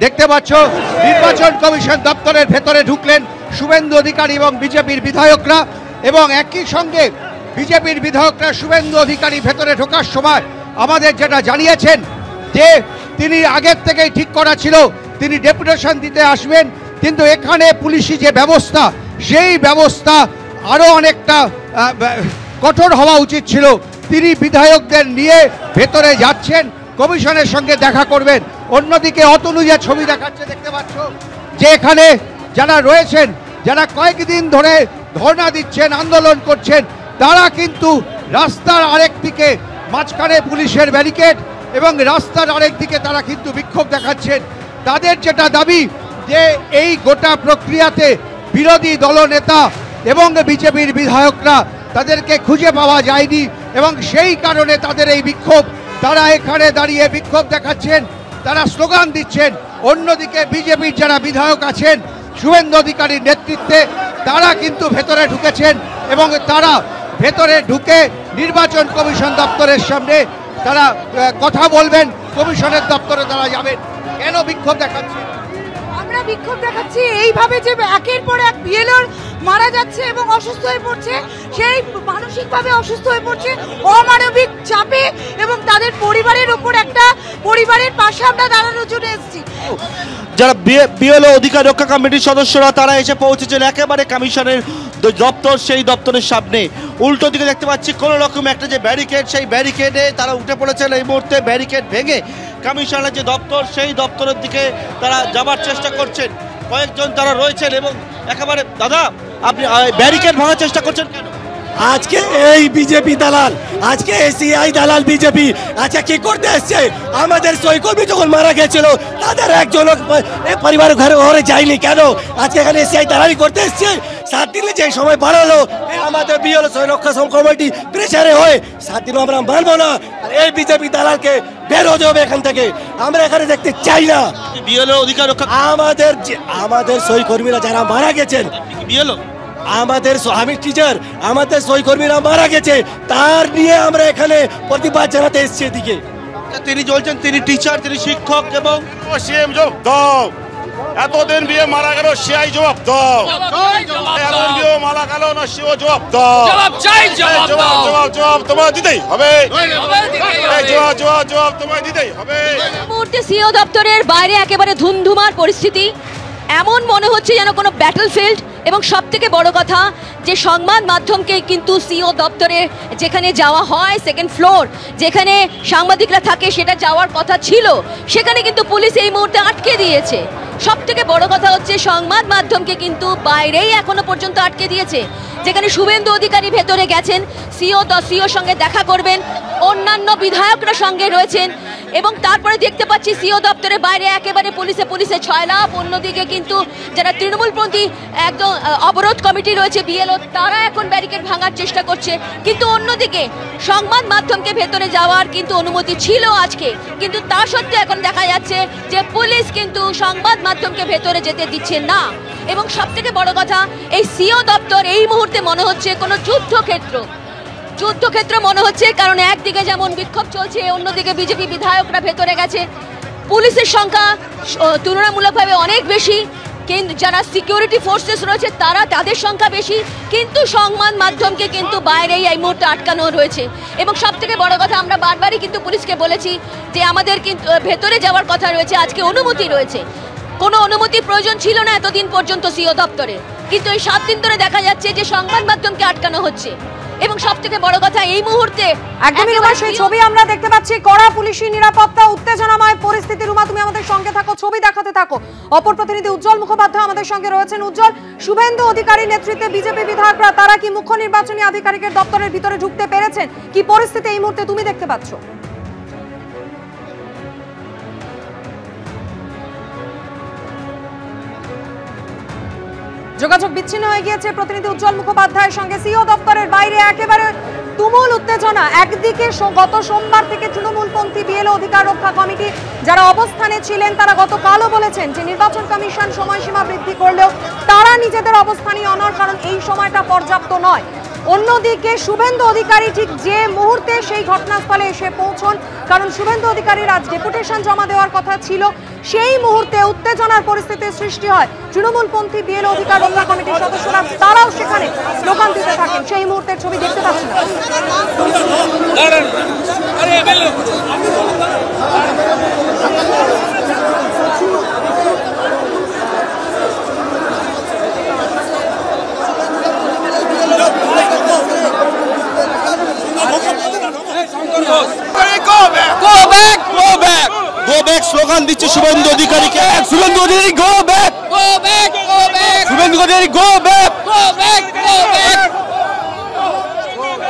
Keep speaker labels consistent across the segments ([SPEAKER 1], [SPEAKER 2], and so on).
[SPEAKER 1] দেখতে পাচ্ছ নির্বাচন কমিশন দপ্তরের ভেতরে ঢুকলেন শুভেন্দু অধিকারী এবং বিজেপির বিধায়করা, এবং একই সঙ্গে বিজেপির বিধায়করা শুভেন্দু অধিকারী ভেতরে ঢোকার সময় আমাদের যেটা জানিয়েছেন যে তিনি আগের থেকেই ঠিক করা ছিল তিনি ডেপুটেশন দিতে আসবেন, কিন্তু এখানে পুলিশি যে ব্যবস্থা সেই ব্যবস্থা আরও অনেকটা কঠোর হওয়া উচিত ছিল। তিনি বিধায়কদের নিয়ে ভেতরে যাচ্ছেন, কমিশনের সঙ্গে দেখা করবেন। অন্যদিকে অতনু যে ছবি দেখাচ্ছে দেখতে পাচ্ছ যে এখানে যারা রয়েছেন, যারা কয়েকদিন ধরে ধর্ণা দিচ্ছেন, আন্দোলন করছেন, তারা কিন্তু রাস্তার আরেক দিকে মাঝখানে পুলিশের ব্যারিকেড এবং রাস্তার আরেক দিকে তারা কিন্তু বিক্ষোভ দেখাচ্ছেন। তাদের যেটা দাবি যে এই গোটা প্রক্রিয়াতে বিরোধী দলনেতা এবং বিজেপির বিধায়করা তাদেরকে খুঁজে পাওয়া যায়নি এবং সেই কারণে তাদের এই বিক্ষোভ। তারা এখানে দাঁড়িয়ে বিক্ষোভ দেখাচ্ছেন, তারা স্লোগান দিচ্ছেন। অন্যদিকে বিজেপির যারা বিধায়ক আছেন শুভেন্দু অধিকারীর নেতৃত্বে তারা কিন্তু ভেতরে ঢুকেছেন এবং তারা ভেতরে ঢুকে নির্বাচন কমিশন দপ্তরের সামনে তারা কথা বলবেন, কমিশনের দপ্তরে তারা যাবেন। কেন বিক্ষোভ দেখাচ্ছেন?
[SPEAKER 2] আমরা বিক্ষোভ দেখাচ্ছি এইভাবে যে একের পর এক বিএলওর মারা যাচ্ছে এবং অসুস্থ হয়ে পড়ছে, সেই মানসিকভাবে অসুস্থ হয়ে পড়ছে অমানবিক চাপে, এবং তাদের পরিবারের উপর একটা পরিবারের পাশে আমরা দাঁড়ানোর জন্য এসেছি।
[SPEAKER 3] যারা বিএলও অধিকার রক্ষা কমিটির সদস্যরা তারা এসে পৌঁছেছেন একেবারে কমিশনের দপ্তর, সেই দপ্তরের সামনে। উল্টো দিকে দেখতে পাচ্ছি কোনো রকম একটা যে ব্যারিকেড, সেই ব্যারিকেডে তারা উঠে পড়েছেন। এই মুহূর্তে ব্যারিকেড ভেঙে কমিশনের যে দপ্তর সেই দপ্তরের দিকে তারা যাবার চেষ্টা করছেন। কয়েকজন তারা রয়েছেন এবং একেবারে দাদা আপনি ব্যারিকেড ভাঙার চেষ্টা করছেন কেন?
[SPEAKER 4] আজকে এই বিজেপি দালাল, আজকে এসিআই দালাল বিজেপি আজকে কি করতে এসছে? আমাদের সহকর্মী যখন মারা গেছিল তাদের একজন পরিবার ঘরে যায়নি কেন? আজকে এখানে এসিআই দালালি করতে এসছে। 7 দিনে যে সময় বাড়ালো আমাদের বিএলও রক্ষা কমিটি প্রেসারে হয়ে 7 দিনও আমরা মানবো না। আর এই বিজেপি দালালকে বের হতে হবে এখান থেকে, আমরা এখানে দেখতে চাই না।
[SPEAKER 3] বিএলও অধিকার রক্ষা
[SPEAKER 4] আমাদের সহকর্মীরা যারা মারা গেছেন,
[SPEAKER 3] বিএলও
[SPEAKER 4] আমি টিচার, আমাদের সহকর্মীরা মারা গেছে, তার নিয়ে আমরা এখানে প্রতিবাদ জানাতে এসেছি। এদিকে
[SPEAKER 3] তিনি বলছেন তিনি টিচার, তিনি শিক্ষক এবং
[SPEAKER 5] সিএম জবাব দাও। এতদিন বিয়ে মারা গেল, সিআই জবাব দাও। এতদিন বিয়ে মারা গেল না, সিও জবাব দাও। জবাব তোমায় দিতেই হবে। জবাব তোমায় দিতেই হবে।
[SPEAKER 6] মুহূর্তে সিও দপ্তরের বাইরে একেবারে ধুমধুমার পরিস্থিতি, এমন মনে হচ্ছে যেন কোনো ব্যাটলফিল্ড। এবং সবথেকে বড় কথা যে সংবাদ মাধ্যমকে কিন্তু সিও দপ্তরে যেখানে যাওয়া হয়, সেকেন্ড ফ্লোর যেখানে সাংবাদিকরা থাকে, সেটা যাওয়ার কথা ছিল, সেখানে কিন্তু পুলিশ এই মুহূর্তে আটকে দিয়েছে। সবথেকে বড় কথা হচ্ছে সংবাদ মাধ্যমকে কিন্তু বাইরেই এখনো পর্যন্ত আটকে দিয়েছে, যেখানে শুভেন্দু অধিকারী ভেতরে গেছেন, সিওর সঙ্গে দেখা করবেন, অন্যান্য বিধায়করা সঙ্গে রয়েছেন, এবং তারপরে দেখতে পাচ্ছি সিও দপ্তরের বাইরে একেবারে পুলিশে ছয়লাভ। অন্যদিকে কিন্তু যারা তৃণমূলপন্থী একদম অবরোধ কমিটি রয়েছে বিএলও, তারা এখন ব্যারিকেড ভাঙার চেষ্টা করছে। কিন্তু অন্যদিকে সংবাদ মাধ্যমকে ভেতরে যাওয়ার কিন্তু অনুমতি ছিল আজকে, কিন্তু তা সত্ত্বেও এখন দেখা যাচ্ছে যে পুলিশ কিন্তু সংবাদ মাধ্যমকে ভেতরে যেতে দিচ্ছে না। এবং সবথেকে বড় কথা এই সিও দপ্তর এই মুহূর্তে মনে হচ্ছে কোনো যুদ্ধক্ষেত্র মনে হচ্ছে, কারণ একদিকে যেমন বিক্ষোভ চলছে, অন্যদিকে বিজেপি বিধায়করা ভেতরে গেছে। পুলিশের সংখ্যা তুলনামূলকভাবে অনেক বেশি, কিন্তু যারা সিকিউরিটি ফোর্সেস রয়েছে তাদের সংখ্যা বেশি, কিন্তু সংবাদ মাধ্যমকে কিন্তু বাইরেই এই মুহূর্তে আটকানো রয়েছে। এবং সবথেকে বড় কথা আমরা বারবারই কিন্তু পুলিশকে বলেছি যে আমাদের কিন্তু ভেতরে যাওয়ার কথা রয়েছে, আজকে অনুমতি রয়েছে। কোনো অনুমতির প্রয়োজন ছিল না এতদিন পর্যন্ত সিও দপ্তরে, কিন্তু এই 7 দিন ধরে দেখা যাচ্ছে যে সংবাদ মাধ্যমকে আটকানো হচ্ছে। এবং সবথেকে বড় কথা এই মুহূর্তে
[SPEAKER 2] একদমই রুমা সেই ছবি আমরা দেখতে পাচ্ছি, কড়া পুলিশি নিরাপত্তা, উত্তেজনাময় পরিস্থিতি। রুমা তুমি আমাদের সঙ্গে থাকো, ছবি দেখাতে থাকো। অপর প্রতিনিধি উজ্জ্বল মুখোপাধ্যায় আমাদের সঙ্গে রয়েছেন। উজ্জ্বল, শুভেন্দু অধিকারী নেতৃত্বে বিজেপি বিধায়করা তারা কি মুখ্য নির্বাচনী আধিকারিকের দপ্তরের ভিতরে ঢুকতে পেরেছেন? কি পরিস্থিতি এই মুহূর্তে তুমি দেখতে পাচ্ছ? যোগাযোগ বিচ্ছিন্ন হয়ে গিয়েছে প্রতিনিধি উজ্জ্বল মুখোপাধ্যায়ের সঙ্গে। সিও দপ্তরের বাইরে একেবারে তুমুল উত্তেজনা। একদিকে গত সোমবার থেকে তৃণমূলপন্থী বিএলও অধিকার রক্ষা কমিটি যারা অবস্থানে ছিলেন তারা গতকালও বলেছেন যে নির্বাচন কমিশন সময়সীমা বৃদ্ধি করলেও তারা নিজেদের অবস্থানই অনড়, কারণ এই সময়টা পর্যাপ্ত নয়। অন্যদিকে শুভেন্দু অধিকারী ঠিক যে মুহূর্তে সেই ঘটনাস্থলে এসে পৌঁছন, কারণ শুভেন্দু অধিকারীর আজ ডেপুটেশন জমা দেওয়ার কথা ছিল, সেই মুহূর্তে উত্তেজনার পরিস্থিতির সৃষ্টি হয়। তৃণমূলপন্থী বিএলও অধিকার রক্ষা কমিটির সদস্যরা তারাও সেখানে স্লোগান দিতে থাকেন। সেই মুহূর্তের ছবি দেখতে পাচ্ছি।
[SPEAKER 3] স্লোগান দিচ্ছে শুভেন্দু অধিকারীকে। Suvendu Adhikari go back, go back, go back. Suvendu Adhikari go back, go back, go back,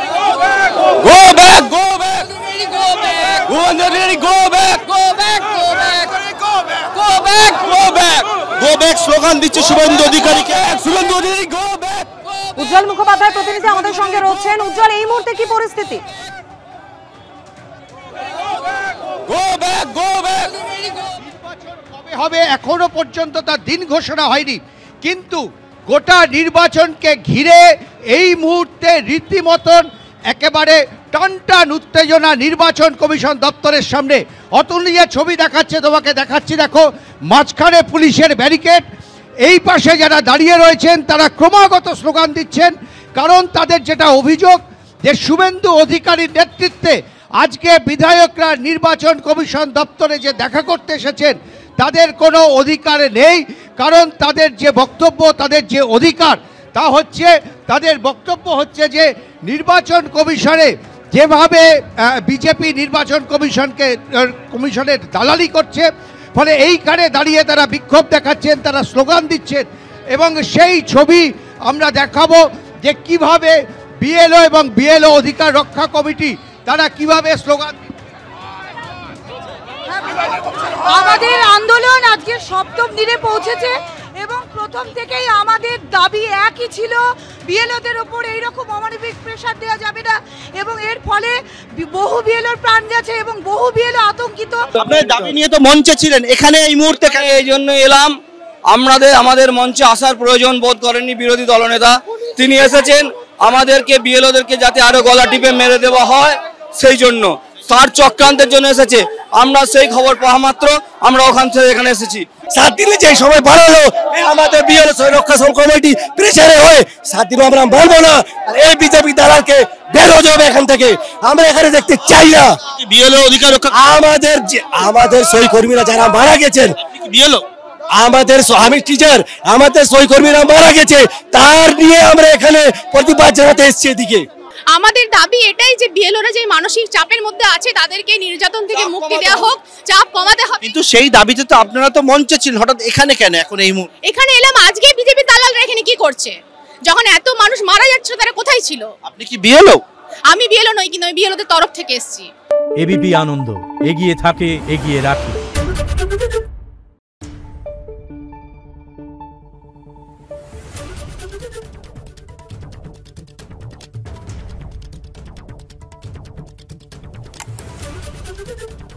[SPEAKER 3] go back, go back, go back. Suvendu Adhikari go back, go back, go back, go back, go back, go back slogan দিচ্ছে শুভেন্দু অধিকারীকে। Suvendu Adhikari go back.
[SPEAKER 2] Ujjwal Mukhopadhyay প্রতিনিধি আমাদের সঙ্গে রয়েছেন। উজ্জ্বল, এই মুহূর্তে কি পরিস্থিতি?
[SPEAKER 1] কবে হবে এখনো পর্যন্ত তার দিন ঘোষণা হয়নি, কিন্তু গোটা নির্বাচনকে ঘিরে এই মুহূর্তে রীতিমতন একেবারে টানটান উত্তেজনা নির্বাচন কমিশন দপ্তরের সামনে। অতুল যে ছবি দেখাচ্ছে তোমাকে দেখাচ্ছি, দেখো মাঝখানে পুলিশের ব্যারিকেড, এই পাশে যারা দাঁড়িয়ে রয়েছেন তারা ক্রমাগত স্লোগান দিচ্ছেন, কারণ তাদের যেটা অভিযোগ যে শুভেন্দু অধিকারীর নেতৃত্বে আজকে বিধায়করা নির্বাচন কমিশন দপ্তরে যে দেখা করতে এসেছেন তাদের কোনো অধিকার নেই, কারণ তাদের যে বক্তব্য, তাদের যে অধিকার, তা হচ্ছে তাদের বক্তব্য হচ্ছে যে নির্বাচন কমিশনে যেভাবে বিজেপি নির্বাচন কমিশনের দালালি করছে, ফলে এইখানে দাঁড়িয়ে তারা বিক্ষোভ দেখাচ্ছেন, তারা স্লোগান দিচ্ছেন। এবং সেই ছবি আমরা দেখাবো যে কিভাবে বিএলও এবং বিএলও অধিকার রক্ষা কমিটি তারা কিভাবে স্লোগান।
[SPEAKER 7] আমাদের আন্দোলন আজকে সপ্তম দিনে পৌঁছেছে এবং প্রথম থেকেই আমাদের দাবি একই ছিল, বিএলওদের উপর এইরকম অমানবিক প্রেসার দেওয়া যাবে না, এবং এর ফলে বহু বিএলওর প্রাণ গেছে এবং বহু বিএলও আতঙ্কিত।
[SPEAKER 3] আপনাদের দাবি নিয়ে তো মঞ্চে ছিলেন, এখানে এই মুহূর্তে
[SPEAKER 8] এই জন্য এলাম। আমাদের মঞ্চে আসার প্রয়োজন বোধ করেননি বিরোধী দলনেতা, তিনি এসেছেন আমাদেরকে বিএলওদেরকে যাতে আরো গলা টিপে মেরে দেওয়া হয় সেই জন্য, তার চক্রান্তের জন্য এসেছে। আমরা সেই খবর পাওয়া মাত্র আমরা ওখান থেকে এখানে এসেছি।
[SPEAKER 4] 7 দিনে যে সময় বাড়ালো আমাদের বিএলও রক্ষা কমিটি প্রেসারে হয়ে 7 দিনও আমরা মানবো না। এই বিজেপি দালালকে বের হয়ে যাবে এখান থেকে, আমরা এখানে দেখতে চাই না।
[SPEAKER 3] বিএলও অধিকার রক্ষা
[SPEAKER 4] আমাদের সহকর্মীরা যারা মারা গেছেন,
[SPEAKER 3] বিএলও
[SPEAKER 4] আমি টিচার, আমাদের সহকর্মীরা মারা গেছে, তার নিয়ে আমরা এখানে প্রতিবাদ জানাতে এসেছি। এদিকে
[SPEAKER 9] আমাদের দাবি এটাই যে বিএলওরা যে মানসিক চাপের মধ্যে আছে তাদেরকে নির্যাতন থেকে মুক্তি দেওয়া হোক, চাপ কমাতে হবে।
[SPEAKER 3] কিন্তু সেই দাবিতে তো আপনারা তো মঞ্চে ছিলেন, হঠাৎ এখানে কেন? এখন এই মুহূর্তে
[SPEAKER 9] এখানে এলাম, আজকে বিজেপি দালালরা এখানে কি করছে? যখন এত মানুষ মারা যাচ্ছে তারা কোথায় ছিল?
[SPEAKER 3] আপনি কি বিএলও?
[SPEAKER 9] আমি বিএলও নই, কিন্তু আমি বিএলওদের তরফ থেকে এসেছি।
[SPEAKER 10] এবিপি আনন্দ, এগিয়ে থাকে, এগিয়ে রাখে।
[SPEAKER 11] Thank you.